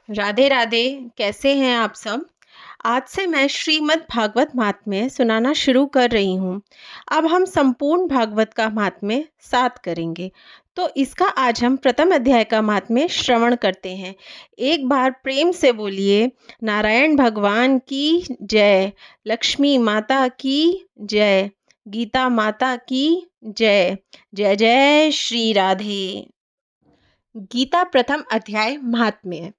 राधे राधे। कैसे हैं आप सब? आज से मैं श्रीमद् भागवत महात्म्य सुनाना शुरू कर रही हूँ। अब हम संपूर्ण भागवत का महात्म्य साथ करेंगे। तो इसका आज हम प्रथम अध्याय का महात्म्य श्रवण करते हैं। एक बार प्रेम से बोलिए, नारायण भगवान की जय, लक्ष्मी माता की जय, गीता माता की जय। जय जय श्री राधे। गीता प्रथम अध्याय महात्म्य।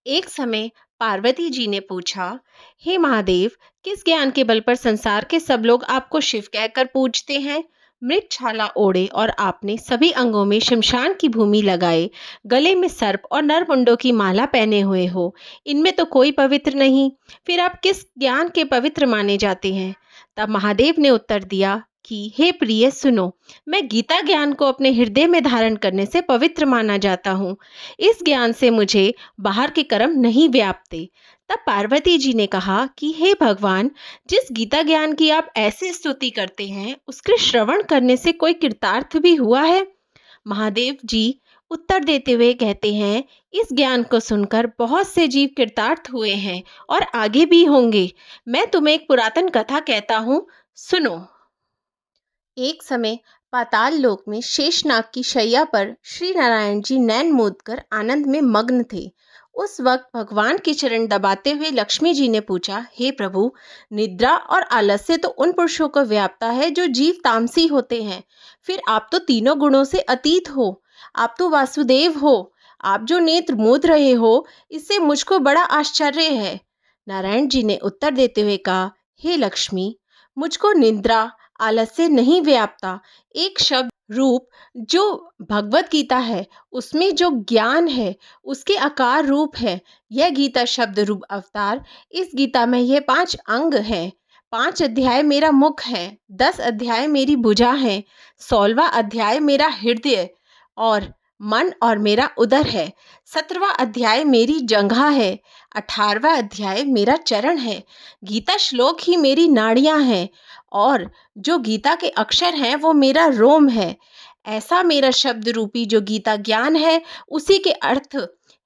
एक समय पार्वती जी ने पूछा, हे महादेव, किस ज्ञान के बल पर संसार के सब लोग आपको शिव कहकर पूजते हैं? मृगछाला ओढ़े और आपने सभी अंगों में शमशान की भूमि लगाए, गले में सर्प और नरमुंडों की माला पहने हुए हो, इनमें तो कोई पवित्र नहीं, फिर आप किस ज्ञान के पवित्र माने जाते हैं? तब महादेव ने उत्तर दिया कि हे प्रिय, सुनो, मैं गीता ज्ञान को अपने हृदय में धारण करने से पवित्र माना जाता हूँ। इस ज्ञान से मुझे बाहर के कर्म नहीं व्यापते। तब पार्वती जी ने कहा कि हे भगवान, जिस गीता ज्ञान की आप ऐसे स्तुति करते हैं, उसके श्रवण करने से कोई कृतार्थ भी हुआ है? महादेव जी उत्तर देते हुए कहते हैं, इस ज्ञान को सुनकर बहुत से जीव कृतार्थ हुए हैं और आगे भी होंगे। मैं तुम्हें एक पुरातन कथा कहता हूँ, सुनो। एक समय पाताल लोक में शेषनाग की शैया पर श्री नारायण जी नैन मूंद कर आनंद में मग्न थे। उस वक्त भगवान के चरण दबाते हुए लक्ष्मी जी ने पूछा, हे प्रभु, निद्रा और आलस्य तो उन पुरुषों को व्यापता है जो जीव तामसी होते हैं, फिर आप तो तीनों गुणों से अतीत हो। आप तो वासुदेव हो। आप जो नेत्र मूंद रहे हो, इससे मुझको बड़ा आश्चर्य है। नारायण जी ने उत्तर देते हुए कहा, हे लक्ष्मी, मुझको निद्रा आलस्य नहीं व्यापता। एक शब्द रूप जो भगवत गीता है, उसमें जो ज्ञान है, उसके आकार रूप है। यह गीता शब्द रूप अवतार। इस गीता में यह 5 अंग हैं। 5 अध्याय मेरा मुख है, 10 अध्याय मेरी भुजा है, 16वां अध्याय मेरा हृदय और मन और मेरा उदर है, 17वां अध्याय मेरी जंघा है, 18वां अध्याय मेरा चरण है। गीता श्लोक ही मेरी नाड़ियां हैं और जो गीता के अक्षर हैं वो मेरा रोम है। ऐसा मेरा शब्द रूपी जो गीता ज्ञान है, उसी के अर्थ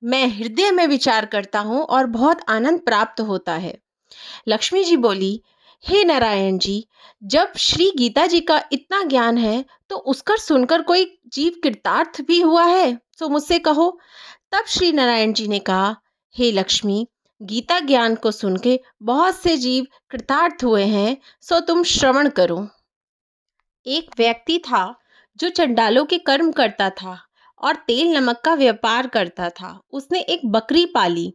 मैं हृदय में विचार करता हूँ और बहुत आनंद प्राप्त होता है। लक्ष्मी जी बोली, हे नारायण जी, जब श्री गीता जी का इतना ज्ञान है तो उसका सुनकर कोई जीव कृतार्थ भी हुआ है, तो मुझसे कहो। तब श्री नारायण जी ने कहा, हे लक्ष्मी, गीता ज्ञान को सुन के बहुत से जीव कृतार्थ हुए हैं, सो तुम श्रवण करो। एक व्यक्ति था जो चंडालों के कर्म करता था और तेल नमक का व्यापार करता था। उसने एक बकरी पाली।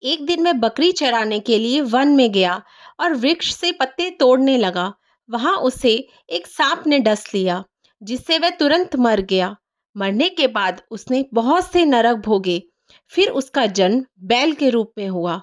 एक दिन वह बकरी चराने के लिए वन में गया और वृक्ष से पत्ते तोड़ने लगा। वहां उसे एक सांप ने डस लिया, जिससे वह तुरंत मर गया। मरने के बाद उसने बहुत से नरक भोगे। फिर उसका जन्म बैल के रूप में हुआ।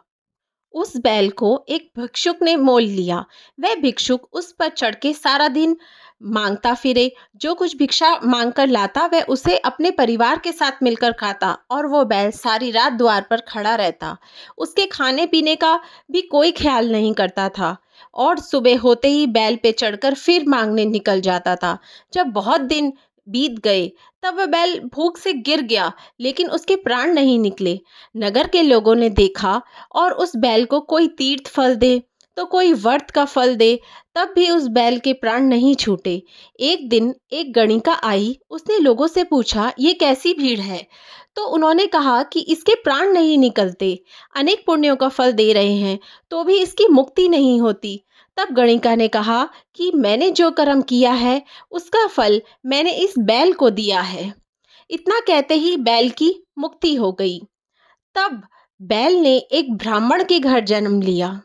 उस बैल को एक भिक्षुक ने मोल लिया। वह भिक्षुक उस पर चढ़ के सारा दिन मांगता फिरे। जो कुछ भिक्षा मांग कर लाता, वह उसे अपने परिवार के साथ मिलकर खाता और वो बैल सारी रात द्वार पर खड़ा रहता। उसके खाने पीने का भी कोई ख्याल नहीं करता था और सुबह होते ही बैल पे चढ़कर फिर मांगने निकल जाता था। जब बहुत दिन बीत गए, तब वह बैल भूख से गिर गया, लेकिन उसके प्राण नहीं निकले। नगर के लोगों ने देखा और उस बैल को कोई तीर्थ फल दे तो कोई व्रत का फल दे, तब भी उस बैल के प्राण नहीं छूटे। एक दिन एक गणिका आई। उसने लोगों से पूछा, ये कैसी भीड़ है? तो उन्होंने कहा कि इसके प्राण नहीं निकलते, अनेक पुण्यों का फल दे रहे हैं, तो भी इसकी मुक्ति नहीं होती। तब गणिका ने कहा कि मैंने जो कर्म किया है, उसका फल मैंने इस बैल को दिया है। इतना कहते ही बैल की मुक्ति हो गई। तब बैल ने एक ब्राह्मण के घर जन्म लिया।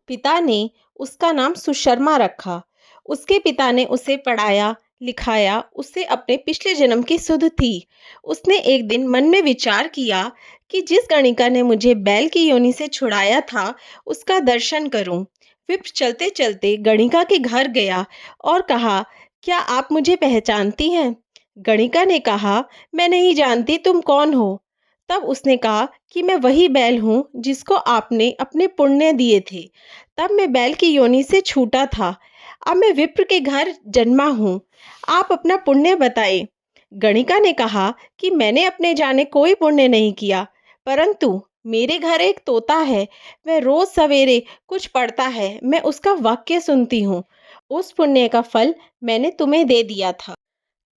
पिता ने उसका नाम सुशर्मा रखा। उसके पिता ने उसे पढ़ाया लिखाया। उससे अपने पिछले जन्म की सुध थी। उसने एक दिन मन में विचार किया कि जिस गणिका ने मुझे बैल की योनि से छुड़ाया था, उसका दर्शन करूं। फिर चलते चलते गणिका के घर गया और कहा, क्या आप मुझे पहचानती हैं? गणिका ने कहा, मैं नहीं जानती, तुम कौन हो? तब उसने कहा कि मैं वही बैल हूँ जिसको आपने अपने पुण्य दिए थे। तब मैं बैल की योनि से छूटा था। अब मैं विप्र के घर जन्मा हूँ। आप अपना पुण्य बताएं। गणिका ने कहा कि मैंने अपने जाने कोई पुण्य नहीं किया, परंतु मेरे घर एक तोता है, वह रोज सवेरे कुछ पढ़ता है, मैं उसका वाक्य सुनती हूँ। उस पुण्य का फल मैंने तुम्हें दे दिया था।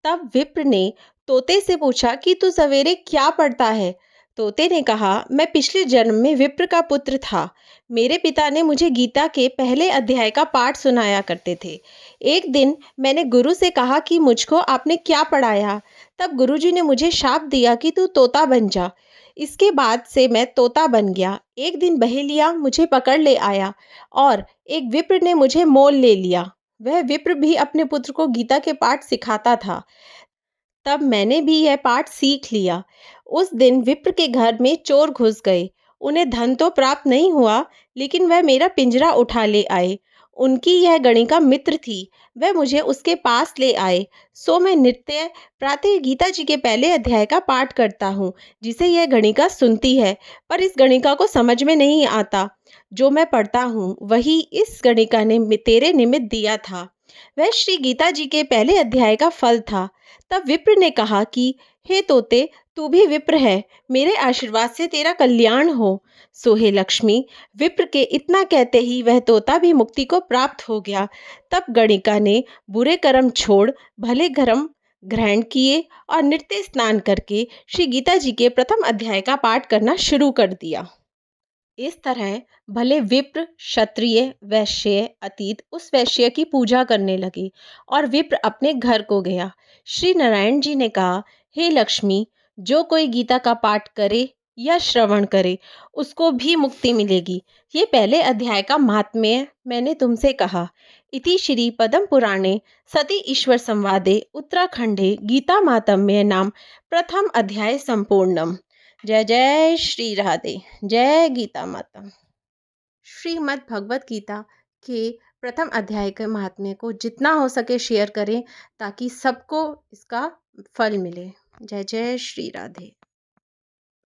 तब विप्र ने तोते से पूछा कि तू सवेरे क्या पढ़ता है? तोते ने कहा, मैं पिछले जन्म में विप्र का पुत्र था। मेरे पिता ने मुझे गीता के पहले अध्याय का पाठ सुनाया करते थे। एक दिन मैंने गुरु से कहा कि मुझको आपने क्या पढ़ाया? तब गुरुजी ने मुझे शाप दिया कि तू तोता बन जा। इसके बाद से मैं तोता बन गया। एक दिन बहेलिया मुझे पकड़ ले आया और एक विप्र ने मुझे मोल ले लिया। वह विप्र भी अपने पुत्र को गीता के पाठ सिखाता था। तब मैंने भी यह पाठ सीख लिया। उस दिन विप्र के घर में चोर घुस गए। उन्हें धन तो प्राप्त नहीं हुआ, लेकिन वह मेरा पिंजरा उठा ले आए। उनकी यह गणिका मित्र थी। वह मुझे उसके पास ले आए। सो मैं नित्य प्रातः गीता जी के पहले अध्याय का पाठ करता हूँ, जिसे यह गणिका सुनती है। पर इस गणिका को समझ में नहीं आता। जो मैं पढ़ता हूँ वही इस गणिका ने तेरे निमित्त दिया था। वह श्री गीता जी के पहले अध्याय का फल था। तब विप्र ने कहा कि हे तोते, तू भी विप्र है, मेरे आशीर्वाद से तेरा कल्याण हो। सो हे लक्ष्मी। विप्र के इतना कहते ही वह तोता भी मुक्ति को प्राप्त हो गया। तब गणिका ने बुरे कर्म छोड़ भले कर्म ग्रहण किए और नित्य स्नान करके श्री गीता जी के प्रथम अध्याय का पाठ करना शुरू कर दिया। इस तरह भले विप्र क्षत्रिय वैश्य अतीत उस वैश्य की पूजा करने लगे और विप्र अपने घर को गया। श्री नारायण जी ने कहा, हे लक्ष्मी, जो कोई गीता का पाठ करे या श्रवण करे उसको भी मुक्ति मिलेगी। ये पहले अध्याय का महात्म्य मैंने तुमसे कहा। इति श्री पद्म पुराणे सती ईश्वर संवादे उत्तराखंडे गीता महात्म्य नाम प्रथम अध्याय संपूर्णम। जय जय श्री राधे। जय गीता माता। श्रीमद् भगवत गीता के प्रथम अध्याय के महात्म्य को जितना हो सके शेयर करें, ताकि सबको इसका फल मिले। जय जय श्री राधे।